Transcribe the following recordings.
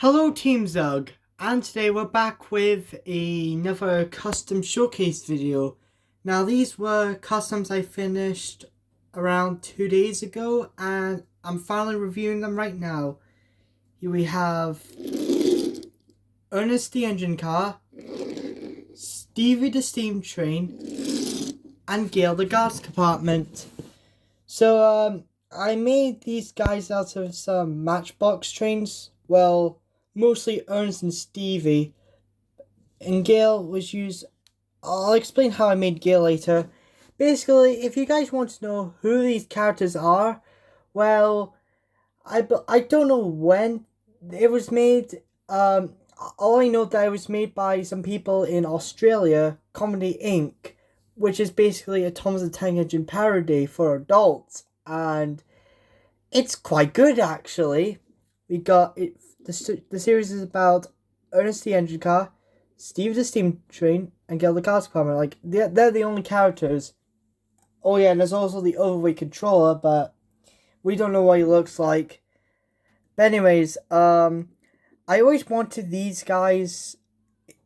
Hello Team Zug, and today we're back with another custom showcase video. Now these were customs I finished around 2 days ago and I'm finally reviewing them right now. Here we have Ernest the engine car, Stevie the steam train, and Gail the guards compartment. So I made these guys out of some Matchbox trains. Well, mostly Ernest and Stevie. And Gail was used. I'll explain how I made Gail later. Basically, if you guys want to know who these characters are, well, I don't know when it was made. All I know that it was made by some people in Australia, Comedy Inc., which is basically a Thomas the Tank Engine parody for adults, and it's quite good actually. We got it. The series is about Ernest the engine car, Steve the steam train, and Gail the guards compartment. Like they're the only characters. Oh yeah, and there's also the overweight controller, but we don't know what he looks like. But anyways, I always wanted these guys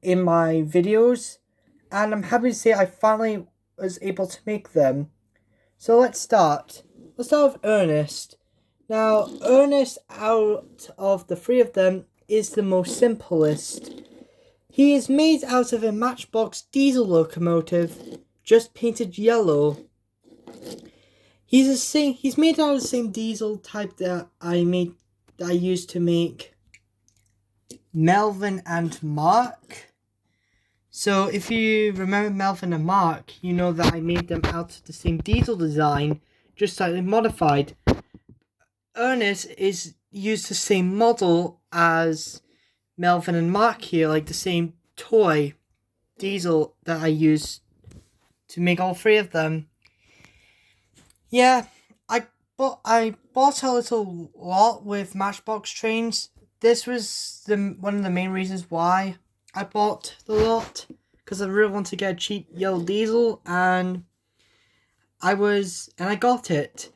in my videos, and I'm happy to say I finally was able to make them. So let's start. Let's start with Ernest. Now, Ernest, out of the three of them, is the most simplest. He is made out of a Matchbox diesel locomotive, just painted yellow. He's made out of the same diesel type that I used to make Melvin and Mark. So if you remember Melvin and Mark, you know that I made them out of the same diesel design, just slightly modified. Ernest is used the same model as Melvin and Mark here, like the same toy diesel that I used to make all three of them. Yeah, I bought a little lot with Matchbox trains. This was one of the main reasons why I bought the lot, because I really wanted to get a cheap yellow diesel, and I got it.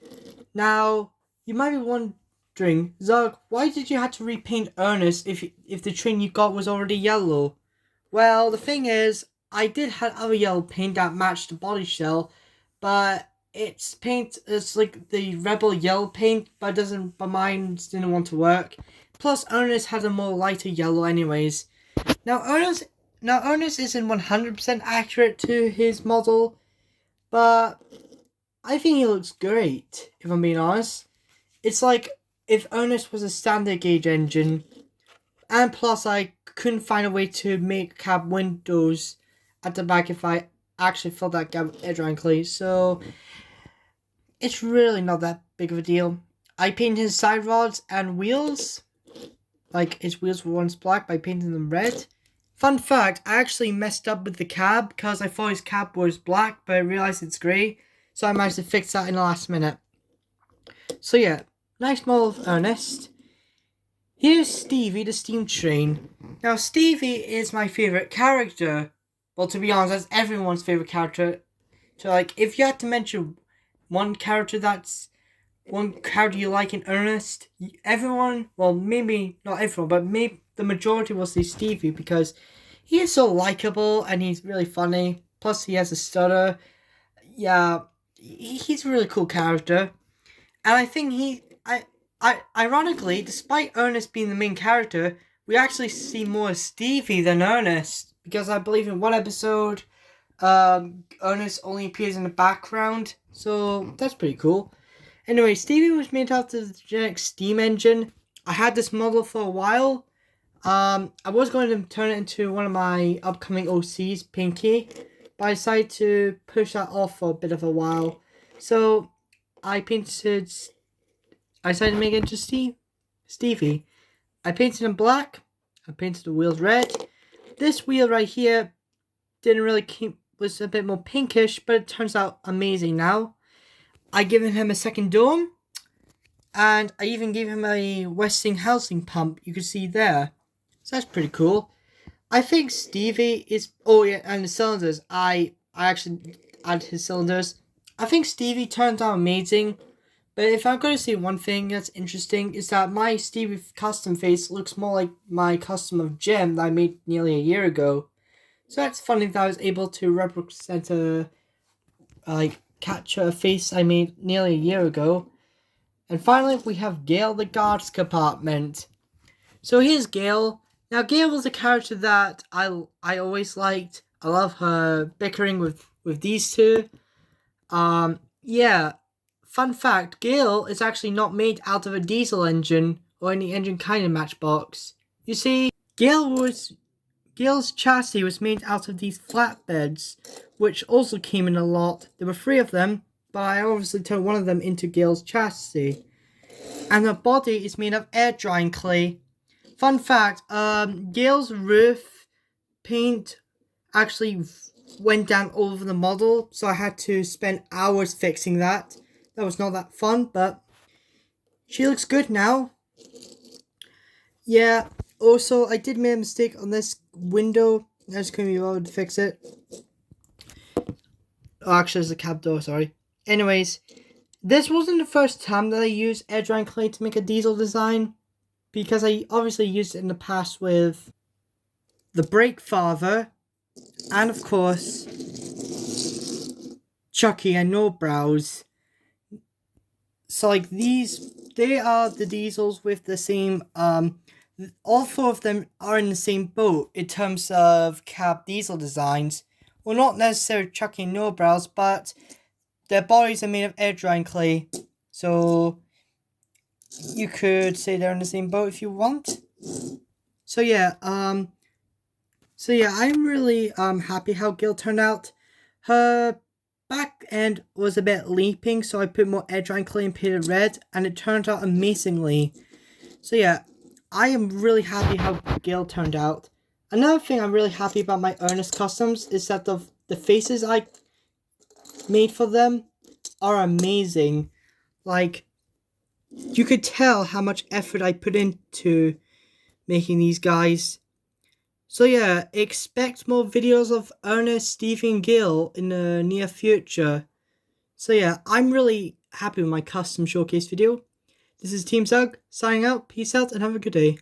Now, you might be wondering, Zug, why did you have to repaint Ernest if the train you got was already yellow? Well, the thing is, I did have other yellow paint that matched the body shell, but it's like the Rebel yellow paint, but mine didn't want to work. Plus, Ernest had a more lighter yellow anyways. Now Ernest isn't 100% accurate to his model, but I think he looks great, if I'm being honest. It's like if Ernest was a standard gauge engine, and plus I couldn't find a way to make cab windows at the back if I actually filled that gap hydraulically, so it's really not that big of a deal. I painted his side rods and wheels, like his wheels were once black by painting them red. Fun fact, I actually messed up with the cab because I thought his cab was black, but I realized it's grey, so I managed to fix that in the last minute. So yeah, nice model of Ernest. Here's Stevie the steam train. Now Stevie is my favourite character. Well, to be honest, that's everyone's favourite character. So like, if you had to mention one character you like in Ernest, everyone, well maybe not everyone, but maybe the majority will say Stevie, because he is so likable and he's really funny. Plus he has a stutter. Yeah, he's a really cool character. And I think ironically, despite Ernest being the main character, we actually see more of Stevie than Ernest, because I believe in one episode, Ernest only appears in the background, so that's pretty cool. Anyway, Stevie was made out of the generic steam engine. I had this model for a while. I was going to turn it into one of my upcoming OCs, Pinky, but I decided to push that off for a bit of a while. So I decided to make it into Stevie. I painted him black. I painted the wheels red. This wheel right here was a bit more pinkish, but it turns out amazing now. I given him a second dome, and I even gave him a Westing housing pump. You can see there, so that's pretty cool. I think Stevie is. Oh yeah, and the cylinders. I actually added his cylinders. I think Stevie turned out amazing, But if I'm going to say one thing that's interesting is that my Stevie custom face looks more like my custom of Gem that I made nearly a year ago. So that's funny that I was able to represent capture a face I made nearly a year ago. And finally, we have Gail the guards compartment. So here's Gail. Now Gail was a character that I always liked. I love her bickering with these two. Yeah. Fun fact, Gail is actually not made out of a diesel engine or any engine kind of Matchbox. You see, Gail's chassis was made out of these flatbeds, which also came in a lot. There were 3 of them, but I obviously turned one of them into Gail's chassis. And the body is made of air drying clay. Fun fact, Gail's roof paint actually went down over the model, so I had to spend hours fixing that. That was not that fun, but she looks good now. Yeah, also, I did make a mistake on this window. I just couldn't be able to fix it. Oh, actually, there's a cab door, sorry. Anyways, this wasn't the first time that I used air drying clay to make a diesel design, because I obviously used it in the past with the Brake Father, and of course, Chucky and No Brows. So like these, they are the diesels with the same, all 4 of them are in the same boat in terms of cab diesel designs. Well, not necessarily Chucky and No Brows, but their bodies are made of air drying clay. So you could say they're in the same boat if you want. So yeah, I'm really happy how Gil turned out. Her back end was a bit leaping, so I put more air drying clay and painted red, and it turned out amazingly. So yeah, I am really happy how Gil turned out. Another thing I'm really happy about my Ernest customs is that the faces I made for them are amazing. Like, you could tell how much effort I put into making these guys. So yeah, expect more videos of Ernest, Stevie, and Gail in the near future. So yeah, I'm really happy with my custom showcase video. This is Team Zug, signing out, peace out, and have a good day.